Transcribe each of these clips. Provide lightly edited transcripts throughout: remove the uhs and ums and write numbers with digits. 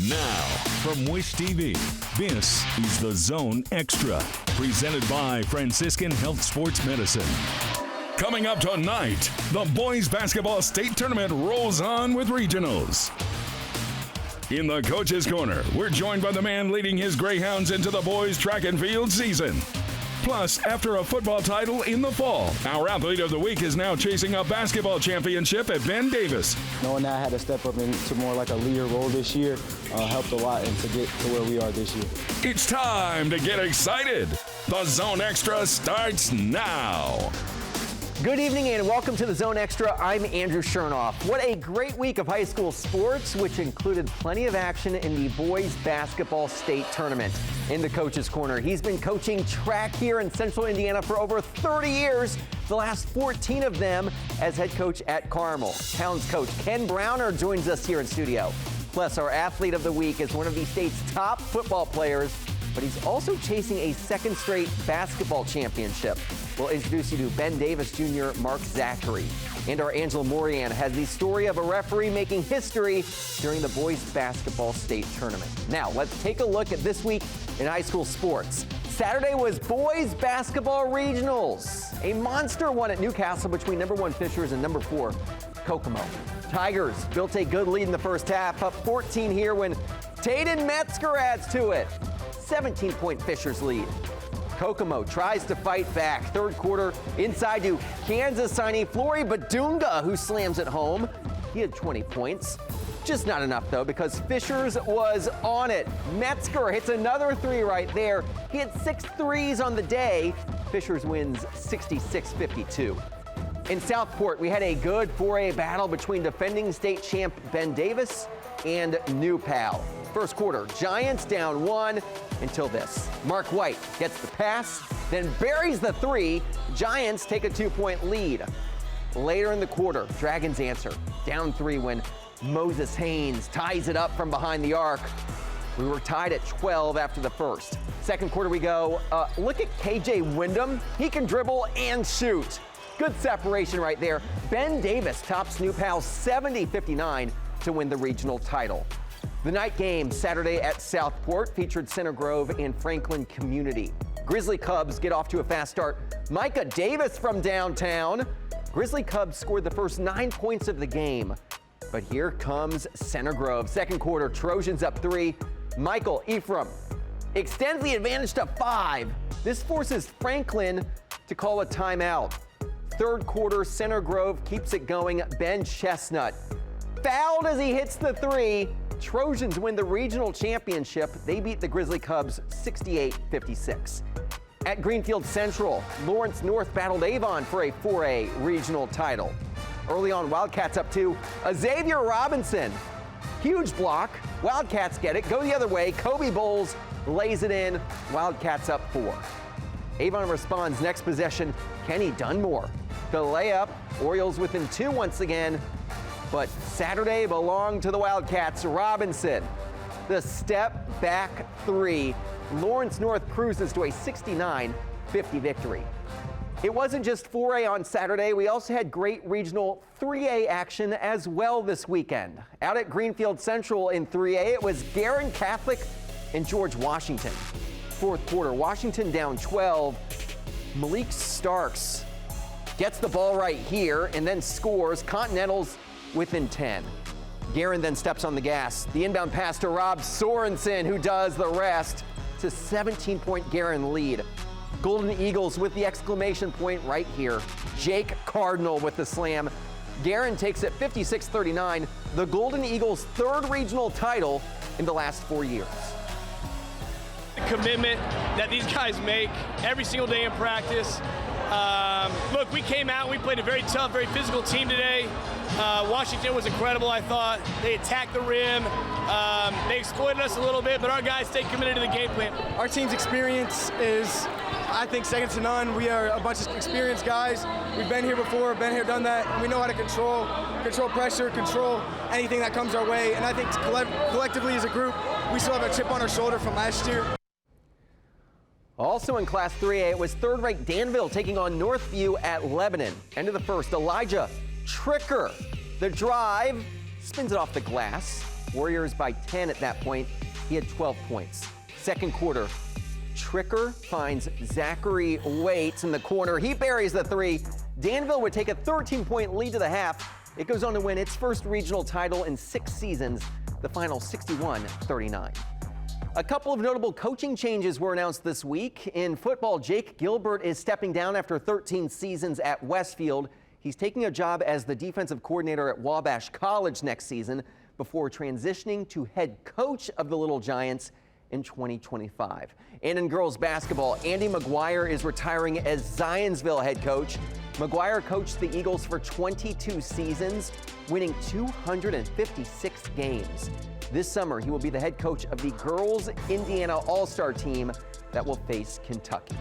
Now, from Wish TV, this is The Zone Extra, presented by Franciscan Health Sports Medicine. Coming up tonight, the boys basketball state tournament rolls on with regionals. In the Coach's Corner, we're joined by the man leading his Greyhounds into the boys track and field season. Plus, after a football title in the fall, our athlete of the week is now chasing a basketball championship at Ben Davis. Knowing that I had to step up into more like a leader role this year helped a lot and to get to where we are this year. It's time to get excited. The Zone Extra starts now. Good evening and welcome to the Zone Extra. I'm Andrew Chernoff. What a great week of high school sports, which included plenty of action in the boys basketball state tournament. In the Coach's Corner, he's been coaching track here in Central Indiana for over 30 years, the last 14 of them as head coach at Carmel. Towns coach Ken Browner joins us here in studio. Plus, our athlete of the week is one of the state's top football players, but he's also chasing a second straight basketball championship. We'll introduce you to Ben Davis Jr., Mark Zachary. And our Angela Morian has the story of a referee making history during the boys basketball state tournament. Now, let's take a look at this week in high school sports. Saturday was boys basketball regionals. A monster one at Newcastle between number 1 Fishers and number 4 Kokomo. Tigers built a good lead in the first half, up 14 here when Tayden Metzger adds to it. 17-point Fishers lead. Kokomo tries to fight back. Third quarter, inside to Kansas signee Flory Badunga, who slams it home. He had 20 points. Just not enough, though, because Fishers was on it. Metzger hits another three right there. He had 6 threes on the day. Fishers wins 66-52. In Southport, we had a good 4A battle between defending state champ Ben Davis and New Pal. First quarter, Giants down 1 until this. Mark White gets the pass, then buries the three. Giants take a 2-point lead. Later in the quarter, Dragons answer. Down 3 when Moses Haynes ties it up from behind the arc. We were tied at 12 after the first. Second quarter we go. Look at KJ Wyndham. He can dribble and shoot. Good separation right there. Ben Davis tops New Pal 70-59 to win the regional title. The night game Saturday at Southport featured Center Grove and Franklin Community. Grizzly Cubs get off to a fast start. Micah Davis from downtown. Grizzly Cubs scored the first 9 points of the game. But here comes Center Grove. Second quarter, Trojans up 3. Michael Ephraim extends the advantage to 5. This forces Franklin to call a timeout. Third quarter, Center Grove keeps it going. Ben Chestnut fouled as he hits the 3. Trojans win the regional championship. They beat the Grizzly Cubs 68-56. At Greenfield Central, Lawrence North battled Avon for a 4A regional title. Early on, Wildcats up 2. Xavier Robinson, huge block. Wildcats get it, go the other way. Kobe Bowles lays it in. Wildcats up 4. Avon responds next possession. Kenny Dunmore, the layup. Orioles within 2 once again. But Saturday belonged to the Wildcats. Robinson, the step back 3. Lawrence North cruises to a 69-50 victory. It wasn't just 4A on Saturday. We also had great regional 3A action as well this weekend. Out at Greenfield Central in 3A, it was Garin Catholic and George Washington. Fourth quarter, Washington down 12. Malik Starks gets the ball right here and then scores. Continentals within 10. Garin then steps on the gas. The inbound pass to Rob Sorensen, who does the rest. It's a 17-point Garin lead. Golden Eagles with the exclamation point right here. Jake Cardinal with the slam. Garin takes it 56-39. The Golden Eagles' 3rd regional title in the last 4 years. The commitment that these guys make every single day in practice. Look, we came out, we played a very tough, very physical team today. Washington was incredible, I thought. They attacked the rim. They exploited us a little bit, but our guys stayed committed to the game plan. Our team's experience is, I think, second to none. We are a bunch of experienced guys. We've been here before, been here, done that, and we know how to control pressure, control anything that comes our way. And I think collectively as a group, we still have a chip on our shoulder from last year. Also in Class 3A, it was third-ranked Danville taking on Northview at Lebanon. End of the first, Elijah Tricker. The drive, spins it off the glass, Warriors by 10 at that point. He had 12 points. Second quarter, Tricker finds Zachary Waits in the corner. He buries the three. Danville would take a 13-point lead to the half. It goes on to win its first regional title in 6 seasons, the final 61-39. A couple of notable coaching changes were announced this week. In football, Jake Gilbert is stepping down after 13 seasons at Westfield. He's taking a job as the defensive coordinator at Wabash College next season before transitioning to head coach of the Little Giants in 2025. And in girls basketball, Andy McGuire is retiring as Zionsville head coach. McGuire coached the Eagles for 22 seasons, winning 256 games. This summer, he will be the head coach of the girls Indiana All-Star team that will face Kentucky.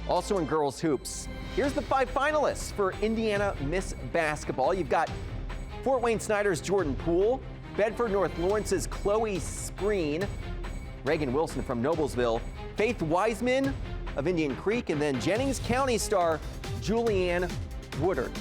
Also in girls hoops, here's the 5 finalists for Indiana Miss Basketball. You've got Fort Wayne Snyder's Jordan Poole, Bedford North Lawrence's Chloe Spreen, Reagan Wilson from Noblesville, Faith Wiseman of Indian Creek, and then Jennings County star Julianne Woodard.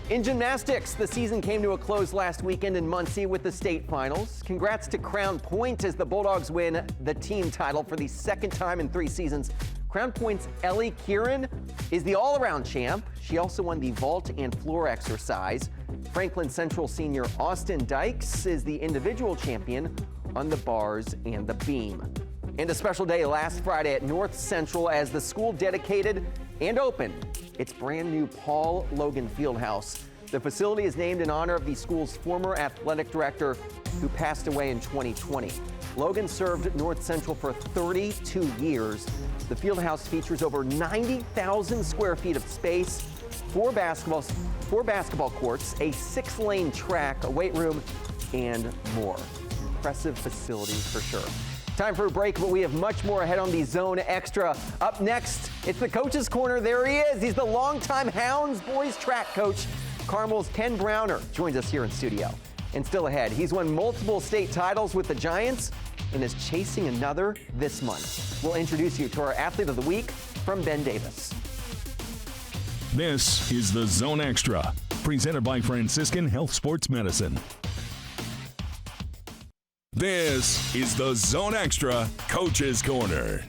In gymnastics, the season came to a close last weekend in Muncie with the state finals. Congrats to Crown Point as the Bulldogs win the team title for the second time in 3 seasons. Crown Point's Ellie Kieran is the all-around champ. She also won the vault and floor exercise. Franklin Central senior Austin Dykes is the individual champion on the bars and the beam. And a special day last Friday at North Central as the school dedicated and opened its brand new Paul Logan Fieldhouse. The facility is named in honor of the school's former athletic director who passed away in 2020. Logan served North Central for 32 years. The Fieldhouse features over 90,000 square feet of space, 4 basketball courts, a 6-lane track, a weight room, and more. Impressive facility for sure. Time for a break, but we have much more ahead on the Zone Extra. Up next, it's the Coach's Corner. There he is. He's the longtime Hounds boys track coach. Carmel's Ken Browner joins us here in studio. And still ahead, he's won multiple state titles with the Giants and is chasing another this month. We'll introduce you to our Athlete of the Week from Ben Davis. This is the Zone Extra, presented by Franciscan Health Sports Medicine. This is the Zone Extra Coach's Corner.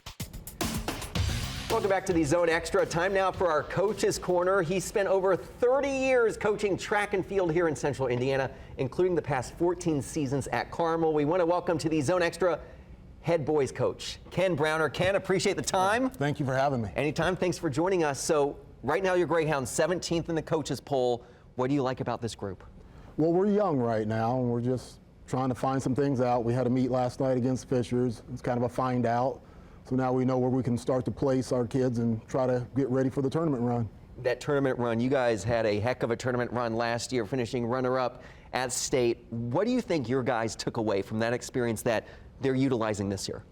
Welcome back to the Zone Extra. Time now for our Coach's Corner. He spent over 30 years coaching track and field here in Central Indiana, including the past 14 seasons at Carmel. We want to welcome to the Zone Extra head boys coach, Ken Browner. Ken, appreciate the time. Thank you for having me. Anytime. Thanks for joining us. So right now your Greyhounds 17th in the coaches poll. What do you like about this group? Well, we're young right now, and we're just trying to find some things out. We had a meet last night against Fishers. It's kind of a find out. So now we know where we can start to place our kids and try to get ready for the tournament run. That tournament run, you guys had a heck of a tournament run last year, finishing runner-up at state. What do you think your guys took away from that experience that they're utilizing this year?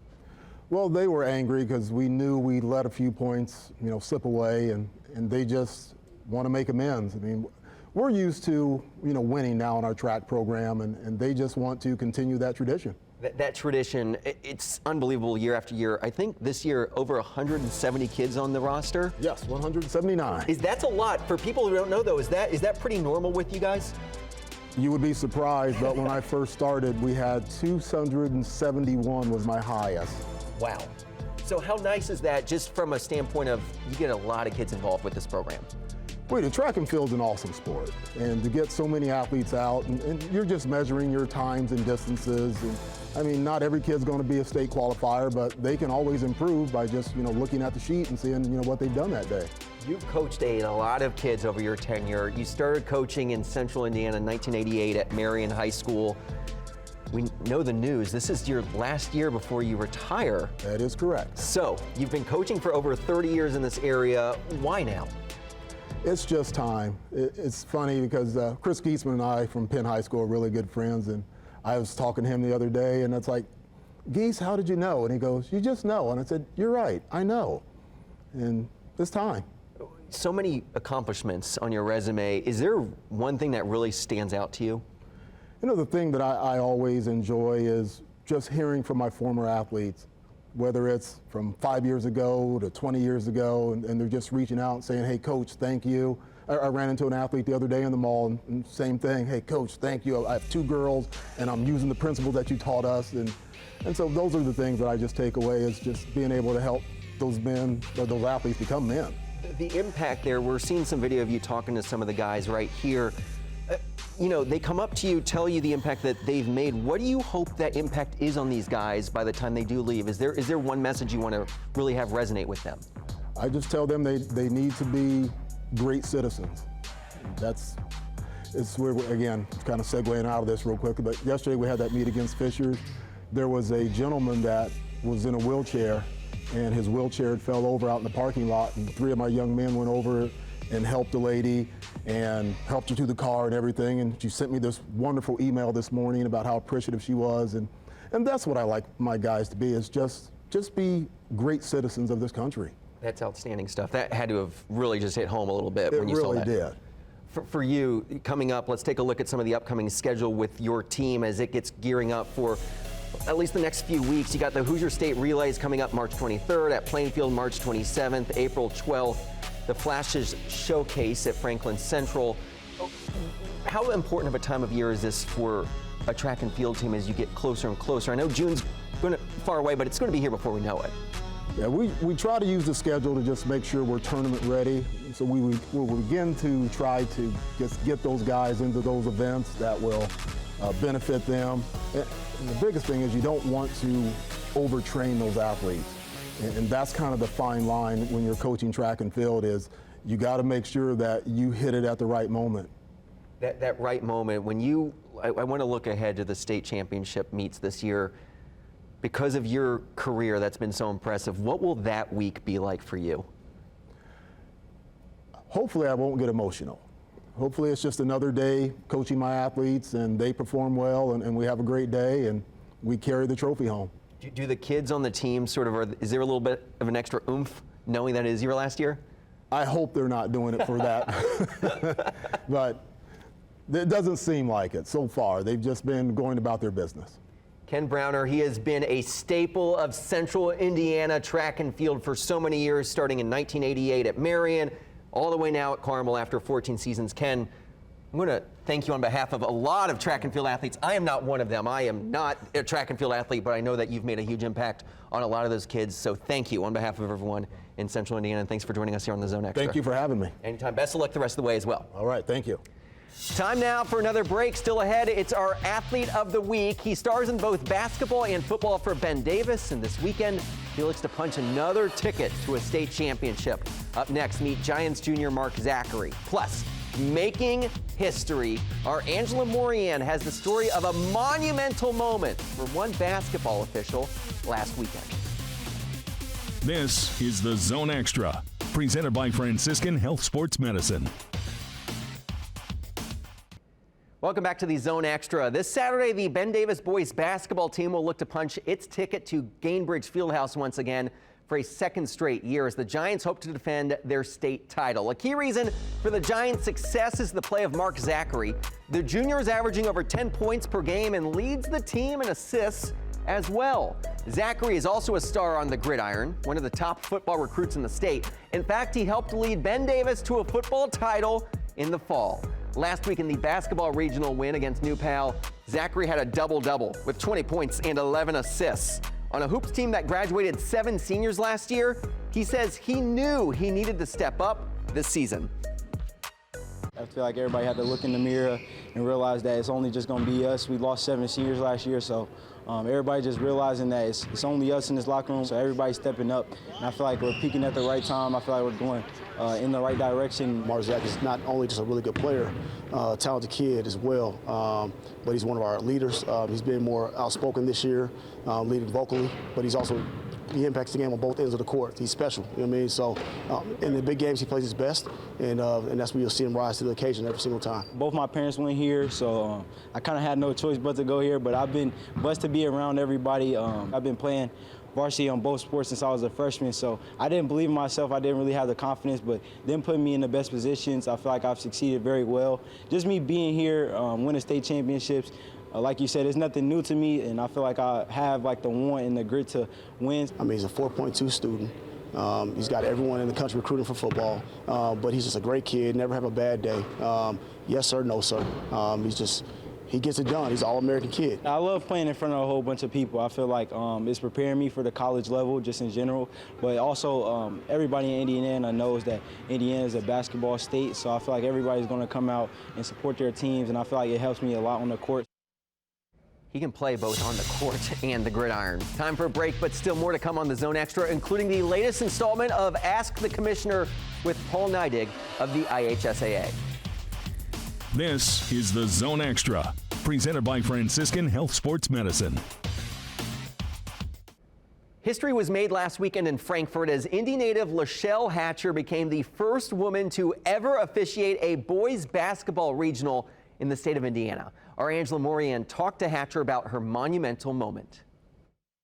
Well, they were angry because we knew we let a few points, slip away, and they just want to make amends. I mean, we're used to, winning now in our track program, and they just want to continue that tradition. That tradition, it's unbelievable year after year. I think this year over 170 kids on the roster. Yes, 179. That's a lot. For people who don't know though, is that pretty normal with you guys? You would be surprised, but when I first started, we had 271 was my highest. Wow. So how nice is that just from a standpoint of you get a lot of kids involved with this program? Wait, the track and field's an awesome sport, and to get so many athletes out, and you're just measuring your times and distances. And I mean, not every kid's going to be a state qualifier, but they can always improve by just looking at the sheet and seeing what they've done that day. You've coached a lot of kids over your tenure. You started coaching in Central Indiana in 1988 at Marion High School. We know the news. This is your last year before you retire. That is correct. So you've been coaching for over 30 years in this area. Why now? It's just time. It's funny because Chris Geisman and I from Penn High School are really good friends, and I was talking to him the other day, and it's like, Geese, how did you know? And he goes, you just know. And I said, you're right, I know. And it's time. So many accomplishments on your resume. Is there one thing that really stands out to you? The thing that I always enjoy is just hearing from my former athletes, whether it's from 5 years ago to 20 years ago, and they're just reaching out and saying, hey, Coach, thank you. I ran into an athlete the other day in the mall, and same thing. Hey, coach, thank you. I have 2 girls, and I'm using the principles that you taught us. And so those are the things that I just take away, is just being able to help those men, or those athletes become men. The impact there, we're seeing some video of you talking to some of the guys right here. They come up to you, tell you the impact that they've made. What do you hope that impact is on these guys by the time they do leave? Is there one message you want to really have resonate with them? I just tell them they need to be great citizens. It's where, again, kind of segueing out of this real quickly, but yesterday we had that meet against Fishers. There was a gentleman that was in a wheelchair, and his wheelchair fell over out in the parking lot, and 3 of my young men went over and helped the lady and helped her to the car and everything. And she sent me this wonderful email this morning about how appreciative she was. And that's what I like my guys to be, is just be great citizens of this country. That's outstanding stuff. That had to have really just hit home a little bit when you saw that. It really did. For you, coming up, let's take a look at some of the upcoming schedule with your team as it gets gearing up for at least the next few weeks. You got the Hoosier State Relays coming up March 23rd, at Plainfield March 27th, April 12th. The Flashes Showcase at Franklin Central. How important of a time of year is this for a track and field team as you get closer and closer? I know June's far away, but it's going to be here before we know it. Yeah, we try to use the schedule to just make sure we're tournament ready. So we'll begin to try to just get those guys into those events that will benefit them. And the biggest thing is you don't want to overtrain those athletes. And that's kind of the fine line when you're coaching track and field, is you got to make sure that you hit it at the right moment. That right moment, when I want to look ahead to the state championship meets this year. Because of your career that's been so impressive, what will that week be like for you? Hopefully I won't get emotional. Hopefully it's just another day coaching my athletes, and they perform well, and we have a great day, and we carry the trophy home. Do the kids on the team is there a little bit of an extra oomph knowing that it is your last year? I hope they're not doing it for that. But it doesn't seem like it so far. They've just been going about their business. Ken Browner, he has been a staple of Central Indiana track and field for so many years, starting in 1988 at Marion, all the way now at Carmel after 14 seasons. Ken, I'm going to thank you on behalf of a lot of track and field athletes. I am not one of them. I am not a track and field athlete, but I know that you've made a huge impact on a lot of those kids. So thank you on behalf of everyone in Central Indiana, and thanks for joining us here on the Zone Extra. Thank you for having me. Anytime. Best of luck the rest of the way as well. All right, thank you. Time now for another break. Still ahead, it's our Athlete of the Week. He stars in both basketball and football for Ben Davis, and this weekend he looks to punch another ticket to a state championship. Up next, meet Giants junior Mark Zachary. Plus, making history, our Angela Morian has the story of a monumental moment for one basketball official last weekend. This is the Zone Extra, presented by Franciscan Health Sports Medicine. Welcome back to the Zone Extra. This Saturday, the Ben Davis boys basketball team will look to punch its ticket to Gainbridge Fieldhouse once again for a second straight year as the Giants hope to defend their state title. A key reason for the Giants' success is the play of Mark Zachary. The junior is averaging over 10 points per game and leads the team in assists as well. Zachary is also a star on the gridiron, one of the top football recruits in the state. In fact, he helped lead Ben Davis to a football title in the fall. Last week in the basketball regional win against New Pal, Zachary had a double-double with 20 points and 11 assists. On a hoops team that graduated 7 seniors last year, he says he knew he needed to step up this season. I feel like everybody had to look in the mirror and realize that it's only just going to be us. We lost 7 seniors last year, so everybody just realizing that it's only us in this locker room, so everybody's stepping up. And I feel like we're peaking at the right time. I feel like we're going in the right direction. Mark Zach is not only just a really good player, talented kid as well, but he's one of our leaders. He's been more outspoken this year, leading vocally, but he impacts the game on both ends of the court. He's special, you know what I mean? So in the big games, he plays his best, and that's where you'll see him rise to the occasion every single time. Both my parents went here, so I kind of had no choice but to go here, but I've been blessed to be around everybody. I've been playing varsity on both sports since I was a freshman, so I didn't believe in myself. I didn't really have the confidence, but them putting me in the best positions, I feel like I've succeeded very well. Just me being here, winning state championships, like you said, it's nothing new to me, and I feel like I have like the want and the grit to win. I mean, he's a 4.2 student. He's got everyone in the country recruiting for football, but he's just a great kid, never have a bad day. Yes, sir, no, sir. He gets it done. He's an all-American kid. I love playing in front of a whole bunch of people. I feel like it's preparing me for the college level just in general, but also everybody in Indiana knows that Indiana is a basketball state, so I feel like everybody's going to come out and support their teams, and I feel like it helps me a lot on the court. He can play both on the court and the gridiron. Time for a break, but still more to come on the Zone Extra, including the latest installment of Ask the Commissioner with Paul Neidig of the IHSAA. This is the Zone Extra, presented by Franciscan Health Sports Medicine. History was made last weekend in Frankfort as Indy native Lachelle Hatcher became the first woman to ever officiate a boys basketball regional in the state of Indiana. Our Angela Morian talked to Hatcher about her monumental moment.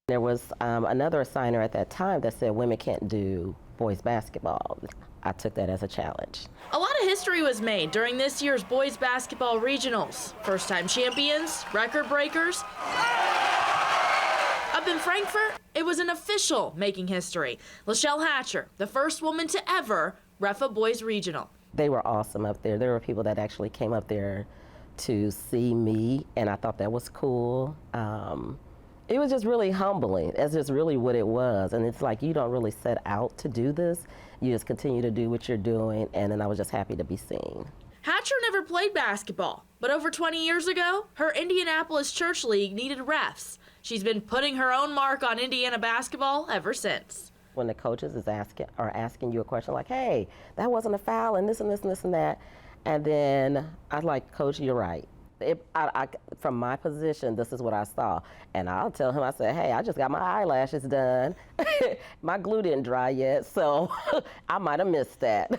There was another assigner at that time that said women can't do boys basketball. I took that as a challenge. A lot of history was made during this year's boys basketball regionals. First-time champions, record breakers. Up in Frankfort, it was an official making history. Lachelle Hatcher, the first woman to ever ref a boys regional. They were awesome up there. There were people that actually came up there to see me, and I thought that was cool. It was just really humbling. That's just really what it was. And it's like you don't really set out to do this. You just continue to do what you're doing, and then I was just happy to be seen. Hatcher never played basketball, but over 20 years ago, her Indianapolis Church League needed refs. She's been putting her own mark on Indiana basketball ever since. When the coaches are asking you a question like, hey, that wasn't a foul, and this and this and this and that, and then I like, Coach, you're right. From my position, this is what I saw. And I'll tell him, I said, hey, I just got my eyelashes done. My glue didn't dry yet, so I might have missed that.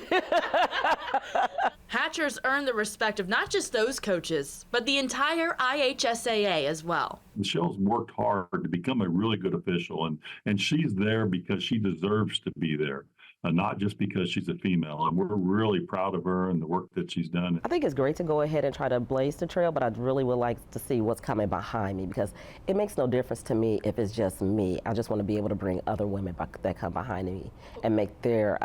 Hatcher's earned the respect of not just those coaches, but the entire IHSAA as well. Lachelle's worked hard to become a really good official, and she's there because she deserves to be there. Not just because she's a female, and we're really proud of her and the work that she's done. I think it's great to go ahead and try to blaze the trail, but I really would like to see what's coming behind me, because it makes no difference to me if it's just me. I just want to be able to bring other women that come behind me and make their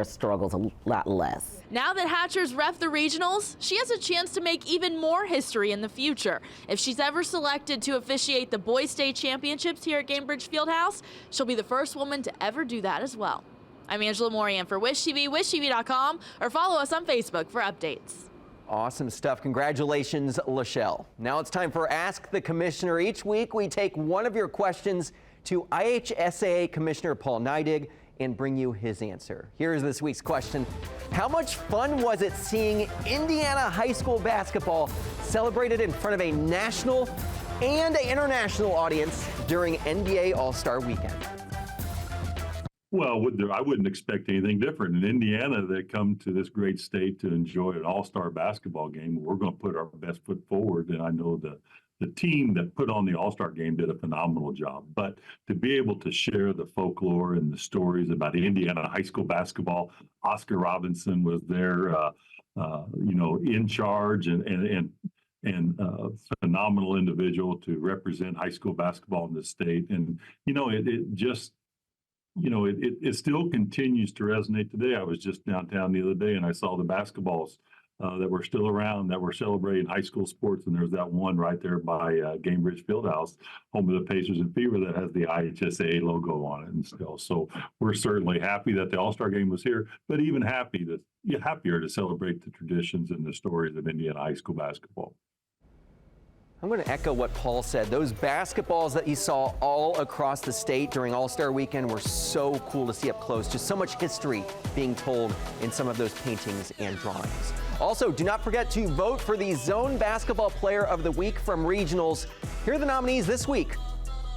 struggles a lot less. Now that Hatcher's ref the regionals, she has a chance to make even more history in the future. If she's ever selected to officiate the boys state championships here at Gainbridge Fieldhouse, she'll be the first woman to ever do that as well. I'm Angela Morian for Wish TV, wishtv.com, or follow us on Facebook for updates. Awesome stuff. Congratulations, Lachelle. Now it's time for Ask the Commissioner. Each week we take one of your questions to IHSAA Commissioner Paul Neidig and bring you his answer. Here's this week's question. How much fun was it seeing Indiana high school basketball celebrated in front of a national and international audience during NBA All-Star Weekend? Well, I wouldn't expect anything different. In Indiana, they come to this great state to enjoy an all-star basketball game. We're going to put our best foot forward, and I know the team that put on the all-star game did a phenomenal job. But to be able to share the folklore and the stories about Indiana high school basketball, Oscar Robinson was there, in charge and phenomenal individual to represent high school basketball in the state. And, it still continues to resonate today. I was just downtown the other day and I saw the basketballs that were still around that were celebrating high school sports. And there's that one right there by Gainbridge Fieldhouse, home of the Pacers and Fever, that has the IHSAA logo on it and still. So we're certainly happy that the All-Star game was here, but even happier to celebrate the traditions and the stories of Indiana high school basketball. I'm going to echo what Paul said. Those basketballs that he saw all across the state during All-Star Weekend were so cool to see up close. Just so much history being told in some of those paintings and drawings. Also, do not forget to vote for the Zone Basketball Player of the Week from Regionals. Here are the nominees this week.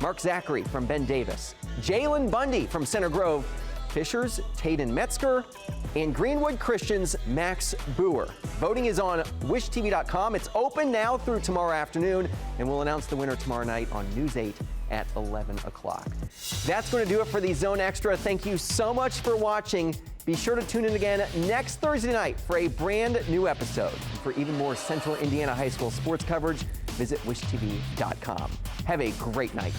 Mark Zachary from Ben Davis, Jalen Bundy from Center Grove, Fisher's Tayden Metzger, and Greenwood Christian's Max Boer. Voting is on wishtv.com. It's open now through tomorrow afternoon, and we'll announce the winner tomorrow night on News 8 at 11 o'clock. That's going to do it for the Zone Extra. Thank you so much for watching. Be sure to tune in again next Thursday night for a brand new episode. And for even more Central Indiana high school sports coverage, visit wishtv.com. Have a great night.